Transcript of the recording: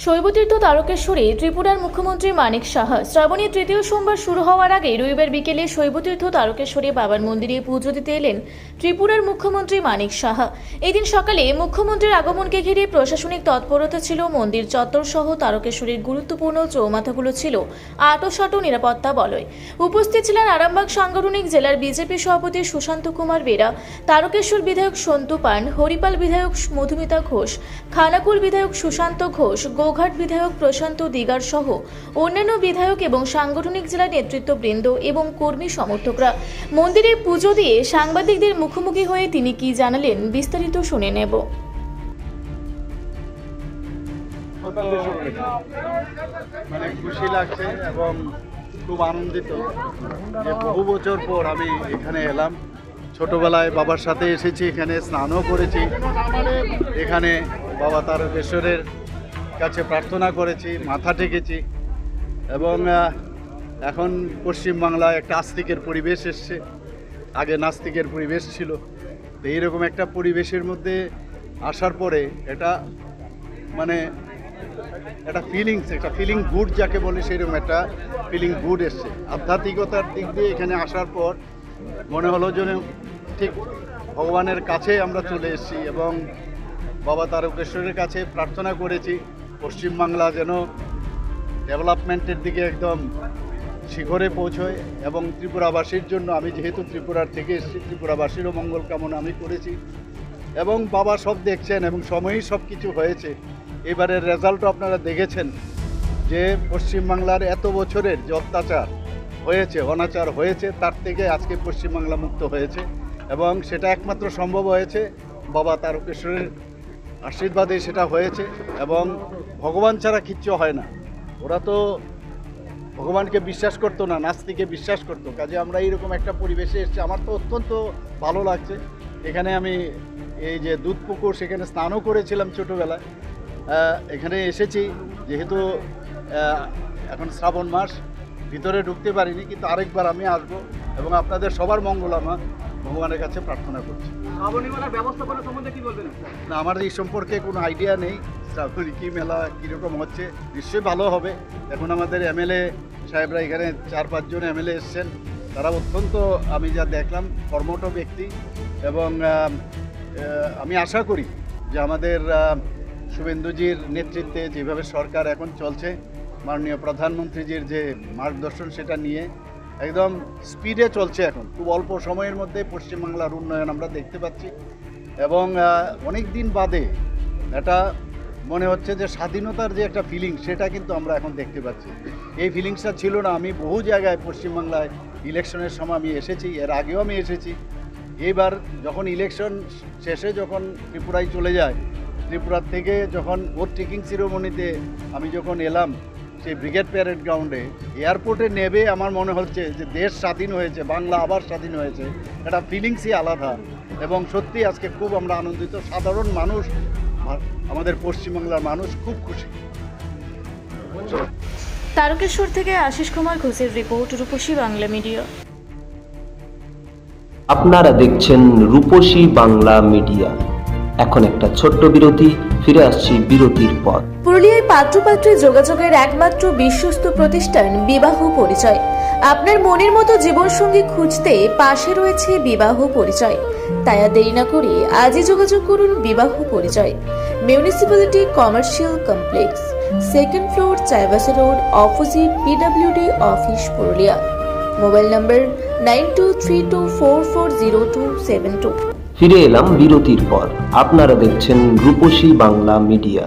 শৈবতীর্থ তারকেশ্বরে ত্রিপুরার মুখ্যমন্ত্রী মানিক সাহা শ্রাবণের তৃতীয় সোমবার শুরু হওয়ার আগে রবিবার বিকেলে শৈবতীর্থ তারকেশ্বরে বাবার মন্দিরে পুজো দিতে এলেন ত্রিপুরার মুখ্যমন্ত্রী মানিক সাহা। এদিন সকালে মুখ্যমন্ত্রীর আগমনকে ঘিরে প্রশাসনিক তৎপরতা ছিল। মন্দির চত্বর সহ তারকেশ্বরের গুরুত্বপূর্ণ চৌমাথাগুলো ছিল আঁটোসাঁটো নিরাপত্তা বলয়। উপস্থিত ছিলেন আরামবাগ সাংগঠনিক জেলার বিজেপি সভাপতি সুশান্ত কুমার বেরা, তারকেশ্বর বিধায়ক সন্তু পান, হরিপাল বিধায়ক মধুমিতা ঘোষ, খানাকুল বিধায়ক সুশান্ত ঘোষ, গোঘাট বিধায়ক প্রশান্ত দিগার সহ অন্যান্য বিধায়ক এবং সাংগঠনিক জেলা নেতৃত্ববৃন্দ এবং কর্মী সমর্থকরা। মন্দিরে পুজো দিয়ে সাংবাদিকদের মুখোমুখি হয়ে তিনি কি জানালেন বিস্তারিত শুনে নেব। মানে খুশি লাগছে এবং খুব আনন্দিত যে বহু বছর পর আমি এখানে এলাম। ছোটবেলায় বাবার সাথে এসেছি, এখানে স্নানও করেছি, এখানে বাবা তারকেশ্বরের কাছে প্রার্থনা করেছি, মাথা টেকেছি এবং এখন পশ্চিমবাংলায় একটা আস্তিকের পরিবেশ এসছে। আগে নাস্তিকের পরিবেশ ছিল। তো এইরকম একটা পরিবেশের মধ্যে আসার পরে এটা মানে একটা ফিলিং গুড যাকে বলে সেরকম একটা ফিলিং গুড এসছে। আধ্যাত্মিকতার দিক দিয়ে এখানে আসার পর মনে হলো যেন ঠিক ভগবানের কাছে আমরা চলে এসেছি এবং বাবা তারকেশ্বরের কাছে প্রার্থনা করেছি পশ্চিমবাংলা যেন ডেভেলপমেন্টের দিকে একদম শিখরে পৌঁছয় এবং ত্রিপুরাবাসীর জন্য, আমি যেহেতু ত্রিপুরার থেকে এসেছি, ত্রিপুরাবাসীরও মঙ্গল কামনা আমি করেছি এবং বাবা সব দেখছেন এবং সময়ই সব কিছু হয়েছে। এবারের রেজাল্টও আপনারা দেখেছেন যে পশ্চিমবাংলার এত বছরের যে অত্যাচার হয়েছে, অনাচার হয়েছে, তার থেকে আজকে পশ্চিমবাংলা মুক্ত হয়েছে এবং সেটা একমাত্র সম্ভব হয়েছে বাবা তারকেশ্বরের আশীর্বাদে সেটা হয়েছে এবং ভগবান ছাড়া কিচ্ছু হয় না। ওরা তো ভগবানকে বিশ্বাস করতো না, নাস্তিকে বিশ্বাস করতো। কাজে আমরা এইরকম একটা পরিবেশে এসেছি, আমার তো অত্যন্ত ভালো লাগছে। এখানে আমি এই যে দুধ পুকুর, সেখানে স্নানও করেছিলাম ছোটোবেলায়। এখানে এসেছি যেহেতু এখন শ্রাবণ মাস, ভিতরে ঢুকতে পারিনি, কিন্তু আরেকবার আমি আসবো এবং আপনাদের সবার মঙ্গল আমার ভগবানের কাছে প্রার্থনা করছি। শ্রাবণী ব্যবস্থাপনা সম্বন্ধে কি বলবেন? না, আমার এই সম্পর্কে কোনো আইডিয়া নেই। শ্রাবণী কি মেলা কীরকম হচ্ছে, নিশ্চয়ই ভালো হবে। এখন আমাদের এমএলএ সাহেবরা এখানে 4-5 জন এমএলএ এসছেন, তারা অত্যন্ত, আমি যা দেখলাম, কর্মঠ ব্যক্তি এবং আমি আশা করি যে আমাদের শুভেন্দুজির নেতৃত্বে যেভাবে সরকার এখন চলছে, মাননীয় প্রধানমন্ত্রীজির যে মার্গদর্শন সেটা নিয়ে একদম স্পিডে চলছে। এখন খুব অল্প সময়ের মধ্যে পশ্চিমবাংলার উন্নয়ন আমরা দেখতে পাচ্ছি এবং অনেক দিন বাদে এটা মনে হচ্ছে যে স্বাধীনতার যে একটা ফিলিং, সেটা কিন্তু আমরা এখন দেখতে পাচ্ছি। এই ফিলিংসটা ছিল না। আমি বহু জায়গায় পশ্চিমবাংলায় ইলেকশনের সময় আমি এসেছি, এর আগেও আমি এসেছি। এইবার যখন ইলেকশন শেষে যখন ত্রিপুরায় চলে যায়, ত্রিপুরার থেকে যখন ভোট টেকিং সিরিমনিতে আমি যখন এলাম সেই ব্রিগেড প্যারেড গ্রাউন্ডে, এয়ারপোর্টে নেবে আমার মনে হচ্ছে যে দেশ স্বাধীন হয়েছে, বাংলা আবার স্বাধীন হয়েছে। একটা ফিলিংসই আলাদা এবং সত্যি আজকে খুব আমরা আনন্দিত। সাধারণ মানুষ, আমাদের পশ্চিমবাংলার মানুষ খুব খুশি। তারকেশ্বর থেকে আশিস কুমার ঘোষের রিপোর্ট, রূপসী বাংলা মিডিয়া। আপনারা দেখছেন রূপসী বাংলা মিডিয়া। এখন একটা ছোট্ট বিরতি, ফিরে আসছি বিরতির পর। পুরুলিয়ায় পাত্রপাত্রী যোগাযোগের একমাত্র বিশ্বস্ত প্রতিষ্ঠান বিবাহ পরিচয়। আপনার মনের মতো জীবনসঙ্গী খুঁজতে পাশে রয়েছে বিবাহ পরিচয়। তাই আর দেরি না করে আজই যোগাযোগ করুন বিবাহ পরিচয়। Municipality commercial complex, 2nd floor, Chaibasa road, opposite PWD office, Purulia. Mobile নম্বর 9232440272। ফিরে এলাম বিরতির পর। আপনারা দেখছেন রূপসী বাংলা মিডিয়া।